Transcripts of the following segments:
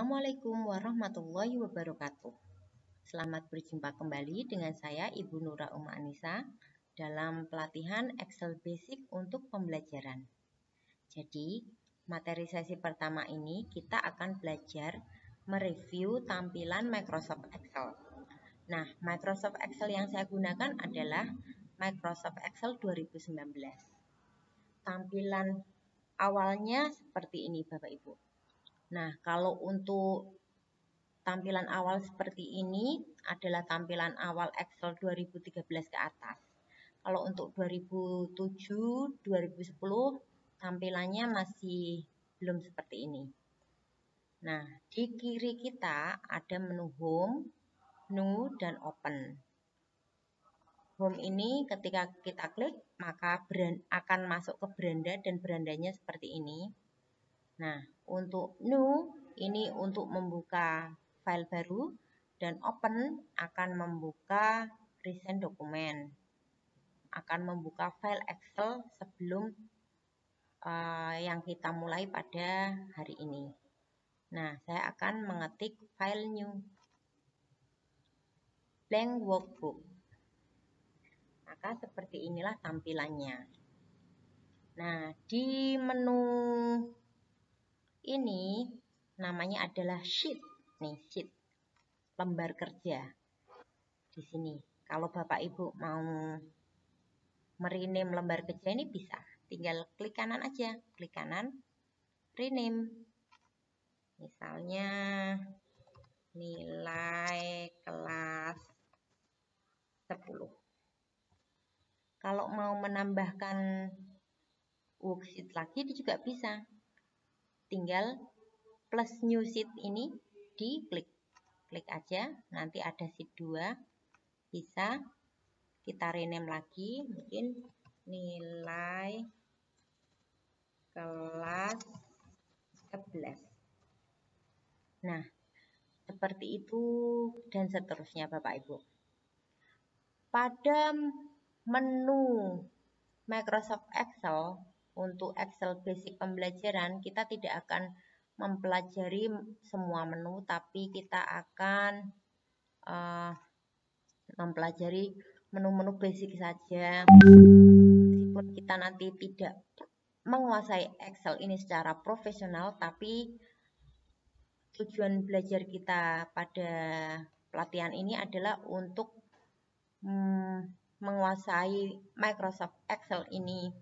Assalamualaikum warahmatullahi wabarakatuh. Selamat berjumpa kembali dengan saya Ibu Nura Uma Anissa dalam pelatihan Excel Basic untuk pembelajaran. Jadi, materi sesi pertama ini kita akan belajar mereview tampilan Microsoft Excel. Nah, Microsoft Excel yang saya gunakan adalah Microsoft Excel 2019. Tampilan awalnya seperti ini Bapak Ibu. Nah, kalau untuk tampilan awal seperti ini adalah tampilan awal Excel 2013 ke atas. Kalau untuk 2007, 2010 tampilannya masih belum seperti ini. Nah, di kiri kita ada menu Home, New, dan Open. Home ini ketika kita klik maka akan masuk ke beranda dan berandanya seperti ini. Nah, untuk New ini untuk membuka file baru dan Open akan membuka recent dokumen, akan membuka file Excel sebelum yang kita mulai pada hari ini. Nah, saya akan mengetik file new, blank workbook. Maka seperti inilah tampilannya. Nah, di menu ini namanya adalah sheet. Nih, sheet. Lembar kerja. Di sini. Kalau Bapak Ibu mau merename lembar kerja ini bisa. Tinggal klik kanan aja. Klik kanan, rename. Misalnya nilai kelas 10. Kalau mau menambahkan worksheet lagi juga bisa. Tinggal plus new sheet ini diklik. Klik aja, nanti ada sheet 2. Bisa kita rename lagi, mungkin nilai kelas 11. Nah, seperti itu dan seterusnya Bapak Ibu. Pada menu Microsoft Excel, untuk Excel Basic pembelajaran, kita tidak akan mempelajari semua menu, tapi kita akan mempelajari menu-menu basic saja. Meskipun kita nanti tidak menguasai Excel ini secara profesional, tapi tujuan belajar kita pada pelatihan ini adalah untuk menguasai Microsoft Excel ini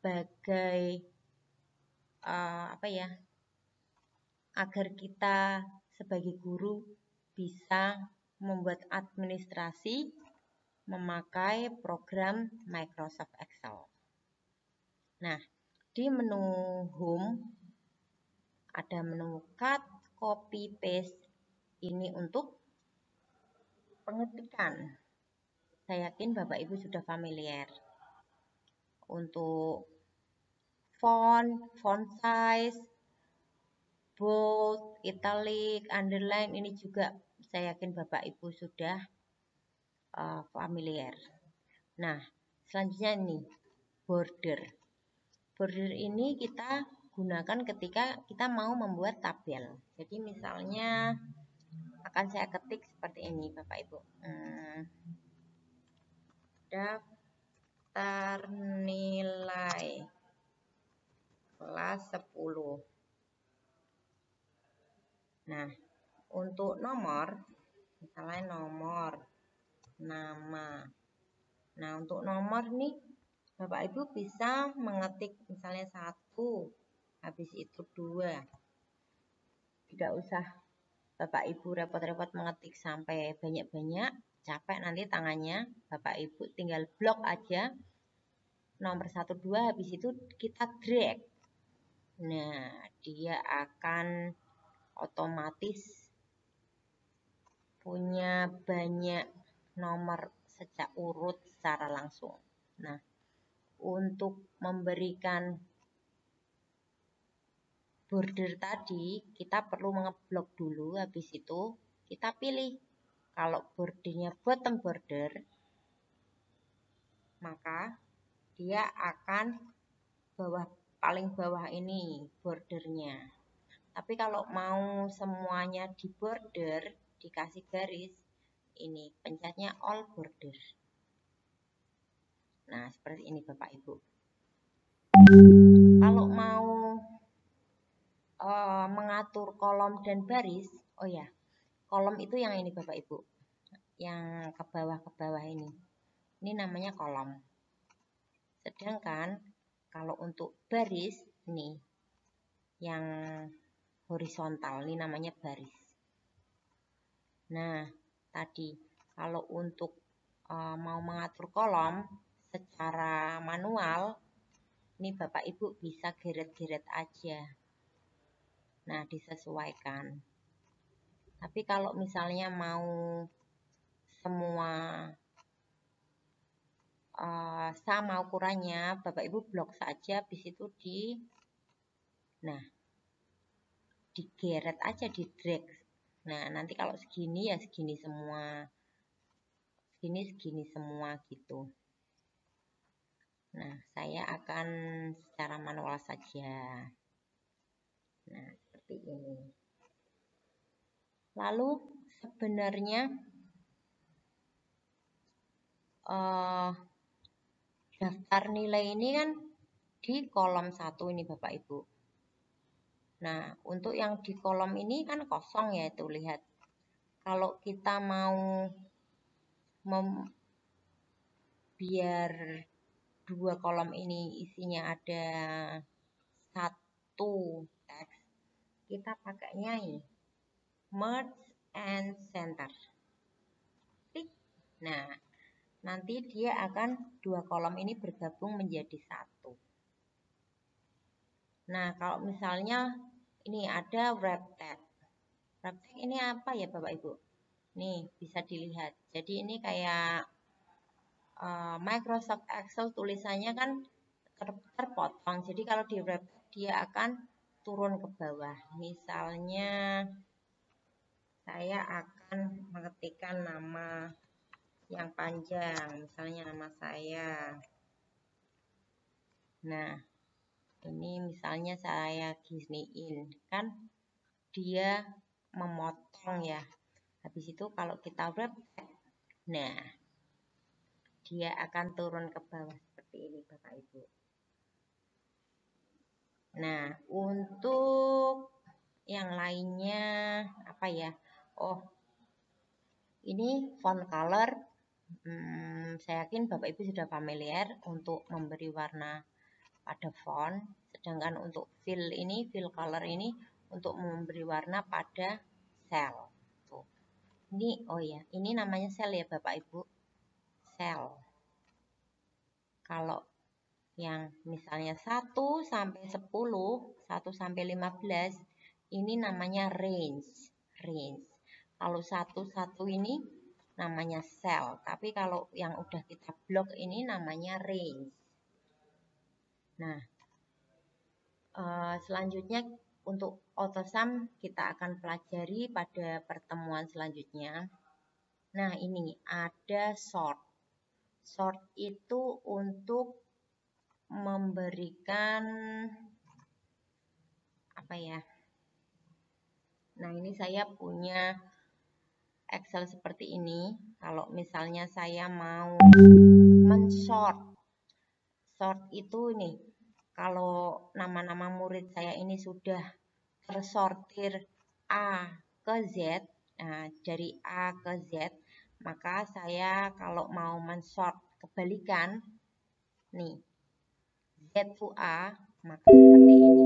sebagai agar kita sebagai guru bisa membuat administrasi memakai program Microsoft Excel. Nah, di menu Home ada menu Cut, Copy, Paste. Ini untuk pengetikan. Saya yakin Bapak Ibu sudah familiar. Untuk font size, bold, italic, underline, ini juga saya yakin Bapak Ibu sudah familiar. Nah, selanjutnya ini border. Border ini kita gunakan ketika kita mau membuat tabel. Jadi misalnya akan saya ketik seperti ini Bapak Ibu. Daftar nilai kelas 10. Nah, untuk nomor, misalnya nomor, nama. Nah, untuk nomor nih, Bapak Ibu bisa mengetik misalnya 1, habis itu 2. Tidak usah Bapak Ibu repot-repot mengetik sampai banyak-banyak, capek nanti tangannya. Bapak Ibu tinggal blok aja nomor 1, 2, habis itu kita drag. Nah, dia akan otomatis punya banyak nomor sejak urut secara langsung. Nah, untuk memberikan border tadi, kita perlu mengeblok dulu, habis itu kita pilih. Kalau bordernya bottom border, maka dia akan paling bawah ini bordernya. Tapi kalau mau semuanya di border, dikasih garis, ini pencetnya all border. Nah, seperti ini Bapak Ibu. Kalau mau mengatur kolom dan baris, oh ya, kolom itu yang ini Bapak Ibu, yang ke bawah ini. Ini namanya kolom. Sedangkan kalau untuk baris, ini yang horizontal, ini namanya baris. Nah, tadi kalau untuk mau mengatur kolom secara manual, ini Bapak Ibu bisa geret-geret aja. Nah, disesuaikan. Tapi kalau misalnya mau semua sama ukurannya, Bapak Ibu blok saja, habis itu digeret aja, di drag. Nah, nanti kalau segini ya segini semua, segini semua gitu. Nah, saya akan secara manual saja. Nah, seperti ini. Lalu sebenarnya daftar nilai ini kan di kolom 1 ini Bapak Ibu. Nah, untuk yang di kolom ini kan kosong ya, itu lihat. Kalau kita mau biar dua kolom ini isinya ada satu teks, kita pakainya ini merge and center. Klik. Nah, nanti dia akan dua kolom ini bergabung menjadi satu. Nah, kalau misalnya ini ada wrap text. Wrap text ini apa ya Bapak Ibu? Nih, bisa dilihat. Jadi ini kayak Microsoft Excel tulisannya kan terpotong. Jadi kalau di wrap dia akan turun ke bawah. Misalnya saya akan mengetikkan nama yang panjang, misalnya nama saya. Nah, ini misalnya saya giniin, kan dia memotong ya. Habis itu kalau kita wrap, nah dia akan turun ke bawah seperti ini Bapak Ibu. Nah, untuk yang lainnya apa ya? Oh, ini font color. Saya yakin Bapak Ibu sudah familiar untuk memberi warna pada font. Sedangkan untuk fill color ini untuk memberi warna pada cell. Tuh. Ini, oh ya, ini namanya cell ya Bapak Ibu. Cell. Kalau yang misalnya 1 sampai 10, 1 sampai 15, ini namanya range. Kalau 1 ini namanya cell, tapi kalau yang udah kita blok ini namanya range. Nah, selanjutnya untuk AutoSum kita akan pelajari pada pertemuan selanjutnya. Nah, ini ada sort. Sort itu untuk memberikan apa ya? Nah, ini saya punya Excel seperti ini. Kalau misalnya saya mau men-sort, sort itu nih, kalau nama-nama murid saya ini sudah tersortir A ke Z, nah, dari A ke Z, maka saya kalau mau men-sort kebalikan, nih, Z to A, maka seperti ini.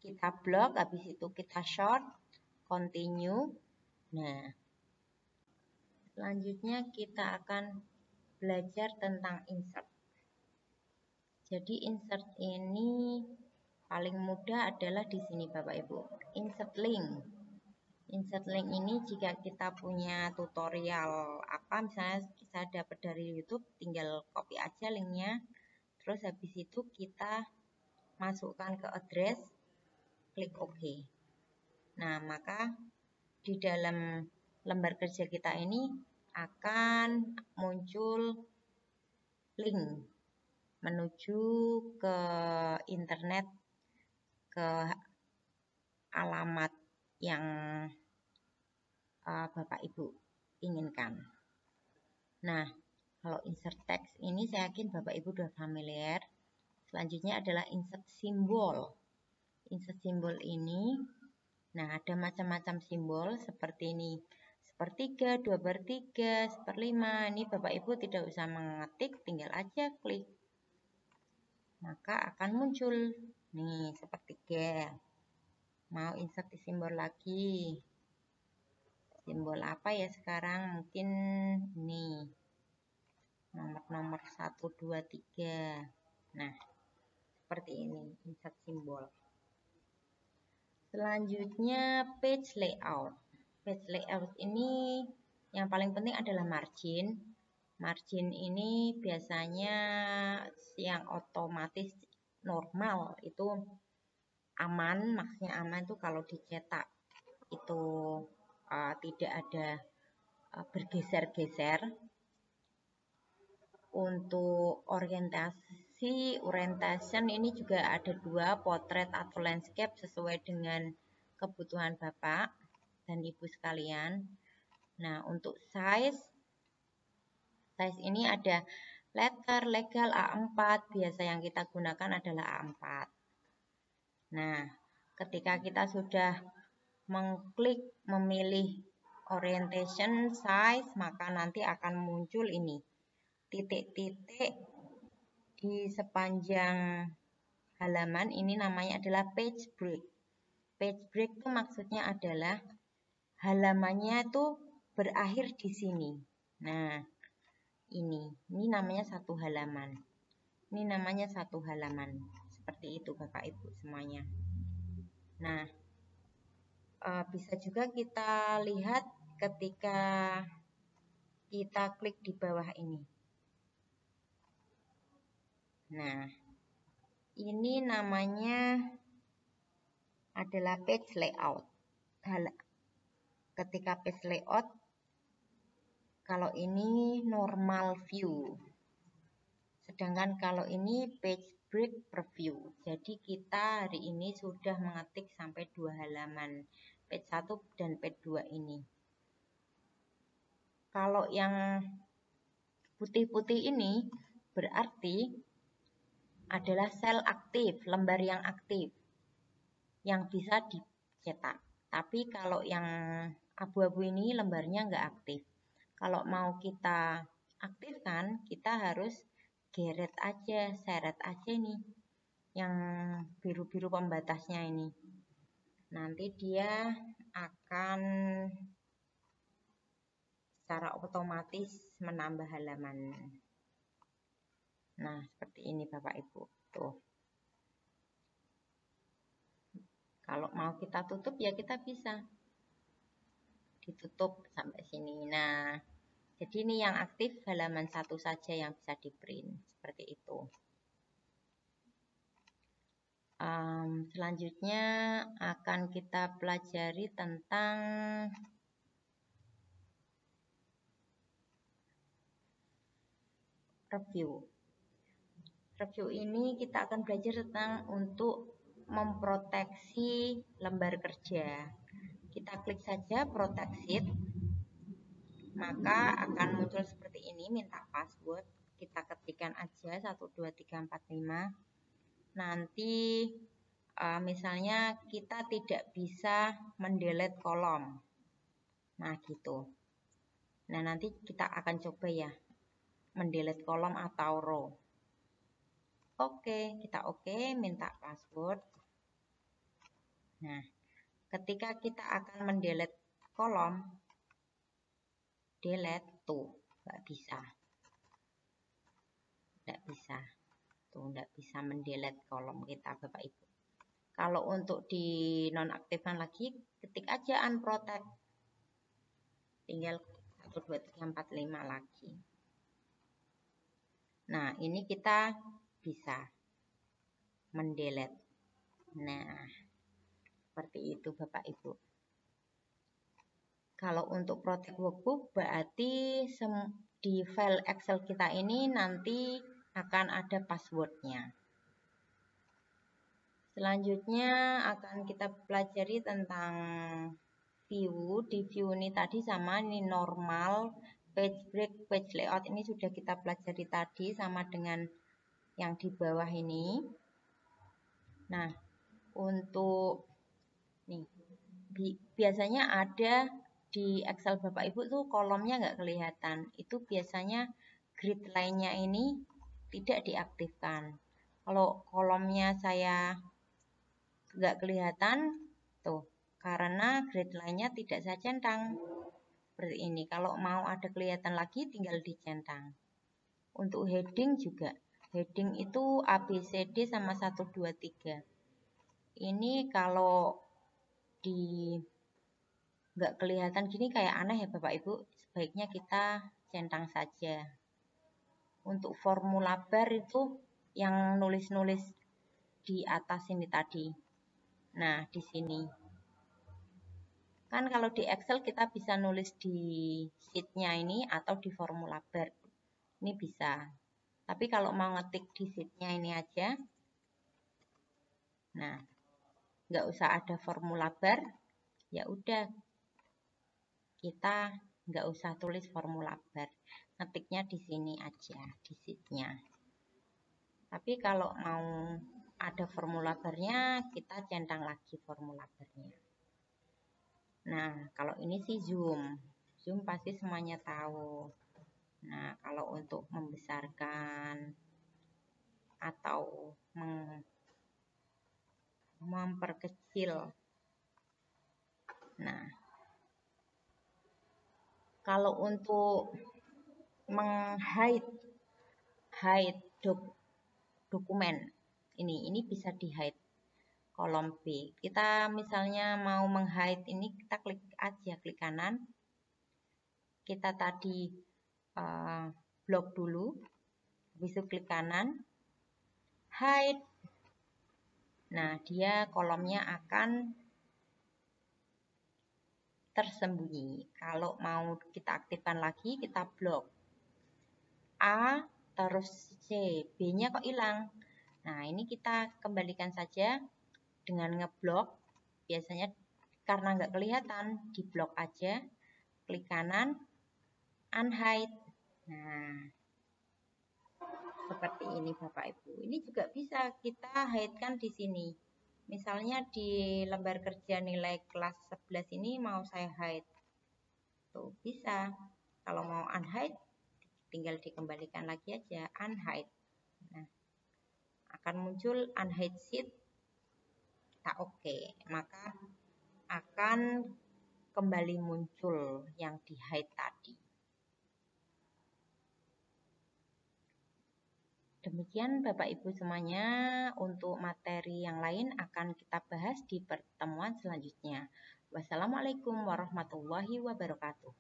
Kita blok, habis itu kita short, continue. Nah, selanjutnya kita akan belajar tentang insert. Jadi insert ini paling mudah adalah di sini Bapak Ibu. Insert link. Insert link ini jika kita punya tutorial apa, misalnya kita dapat dari YouTube, tinggal copy aja linknya. Terus habis itu kita masukkan ke address, klik OK. Nah, maka di dalam lembar kerja kita ini akan muncul link menuju ke internet, ke alamat yang Bapak Ibu inginkan. Nah, kalau insert text ini saya yakin Bapak Ibu sudah familiar. Selanjutnya adalah insert simbol. Insert simbol ini, nah ada macam-macam simbol seperti ini. 1/3, 2/3, 1/5. Ini Bapak Ibu tidak usah mengetik, tinggal aja klik. Maka akan muncul nih 1/3. Mau insert simbol lagi. Simbol apa ya sekarang? Mungkin ini. Nomor 1, 2, 3. Nah, seperti ini insert simbol. Selanjutnya page layout. Page layout ini yang paling penting adalah margin. Margin ini biasanya yang otomatis normal itu aman, maksudnya aman itu kalau dicetak itu tidak ada bergeser-geser. Untuk orientation ini juga ada 2, potret atau landscape sesuai dengan kebutuhan Bapak dan Ibu sekalian. Nah, untuk size ini ada letter, legal, A4. Biasa yang kita gunakan adalah A4. Nah, ketika kita sudah mengklik memilih orientation size, maka nanti akan muncul ini titik-titik di sepanjang halaman. Ini namanya adalah page break. Page break itu maksudnya adalah halamannya itu berakhir di sini. Nah, ini namanya satu halaman. Ini namanya satu halaman. Seperti itu Bapak Ibu semuanya. Nah, bisa juga kita lihat ketika kita klik di bawah ini. Nah, ini namanya adalah page layout. Ketika page layout, kalau ini normal view. Sedangkan kalau ini page break preview. Jadi kita hari ini sudah mengetik sampai 2 halaman. Page 1 dan page 2 ini. Kalau yang putih-putih ini berarti adalah sel aktif, lembar yang aktif, yang bisa dicetak. Tapi kalau yang abu-abu ini lembarnya nggak aktif. Kalau mau kita aktifkan, kita harus geret aja, seret aja nih, yang biru-biru pembatasnya ini. Nanti dia akan secara otomatis menambah halaman. Nah, seperti ini Bapak Ibu. Tuh. Kalau mau kita tutup ya kita bisa. Ditutup sampai sini. Nah, jadi ini yang aktif halaman 1 saja yang bisa di print. Seperti itu. Selanjutnya akan kita pelajari tentang review. Review ini kita akan belajar tentang untuk memproteksi lembar kerja. Kita klik saja protect sheet, maka akan muncul seperti ini, minta password. Kita ketikkan aja 1, 2, 3, 4, 5. Nanti misalnya kita tidak bisa mendelete kolom. Nah, gitu. Nah, nanti kita akan coba ya, mendelete kolom atau row. Oke, kita oke, minta password. Nah, ketika kita akan mendelete kolom, delete tuh, nggak bisa. Nggak bisa. Tuh, nggak bisa mendelete kolom kita, Bapak Ibu. Kalau untuk di nonaktifkan lagi, ketik aja unprotect. Tinggal 1, 2, 3, 4, 5 lagi. Nah, ini kita bisa mendelete. Nah, seperti itu Bapak Ibu. Kalau untuk protect workbook berarti di file Excel kita ini nanti akan ada passwordnya. Selanjutnya akan kita pelajari tentang view. Di view ini tadi sama, ini normal, page break, page layout ini sudah kita pelajari tadi sama dengan yang di bawah ini. Nah, untuk nih biasanya ada di Excel Bapak Ibu tuh kolomnya nggak kelihatan. Itu biasanya grid line-nya ini tidak diaktifkan. Kalau kolomnya saya nggak kelihatan tuh karena grid line-nya tidak saya centang seperti ini. Kalau mau ada kelihatan lagi tinggal dicentang. Untuk heading juga, heading itu ABCD sama 1 2 3. Ini kalau di nggak kelihatan gini kayak aneh ya Bapak Ibu, sebaiknya kita centang saja. Untuk formula bar itu yang nulis-nulis di atas ini tadi. Nah, di sini. Kan kalau di Excel kita bisa nulis di sheet-nya ini atau di formula bar. Ini bisa. Tapi kalau mau ngetik di sheet-nya ini aja. Nah, nggak usah ada formula bar. Ya udah. Kita nggak usah tulis formula bar. Ngetiknya di sini aja, di sheet-nya. Tapi kalau mau ada formula bar-nya, kita centang lagi formula bar-nya. Nah, kalau ini sih zoom. Zoom pasti semuanya tahu. Nah, kalau untuk membesarkan atau memperkecil. Nah, kalau untuk hide dokumen, ini bisa di hide kolom B. Kita misalnya mau menghide ini, kita klik aja, klik kanan. Kita tadi blok dulu, habis itu klik kanan, hide. Nah, dia kolomnya akan tersembunyi. Kalau mau kita aktifkan lagi, kita blok A, terus C, B-nya kok hilang. Nah, ini kita kembalikan saja dengan ngeblok. Biasanya karena nggak kelihatan, diblok aja. Klik kanan, unhide. Nah, seperti ini Bapak Ibu. Ini juga bisa kita hide kan di sini. Misalnya di lembar kerja nilai kelas 11 ini mau saya hide. Tuh, bisa. Kalau mau unhide, tinggal dikembalikan lagi aja, unhide. Nah, akan muncul unhide sheet. Kita oke. Maka akan kembali muncul yang di hide tadi. Demikian Bapak Ibu semuanya, untuk materi yang lain akan kita bahas di pertemuan selanjutnya. Wassalamualaikum warahmatullahi wabarakatuh.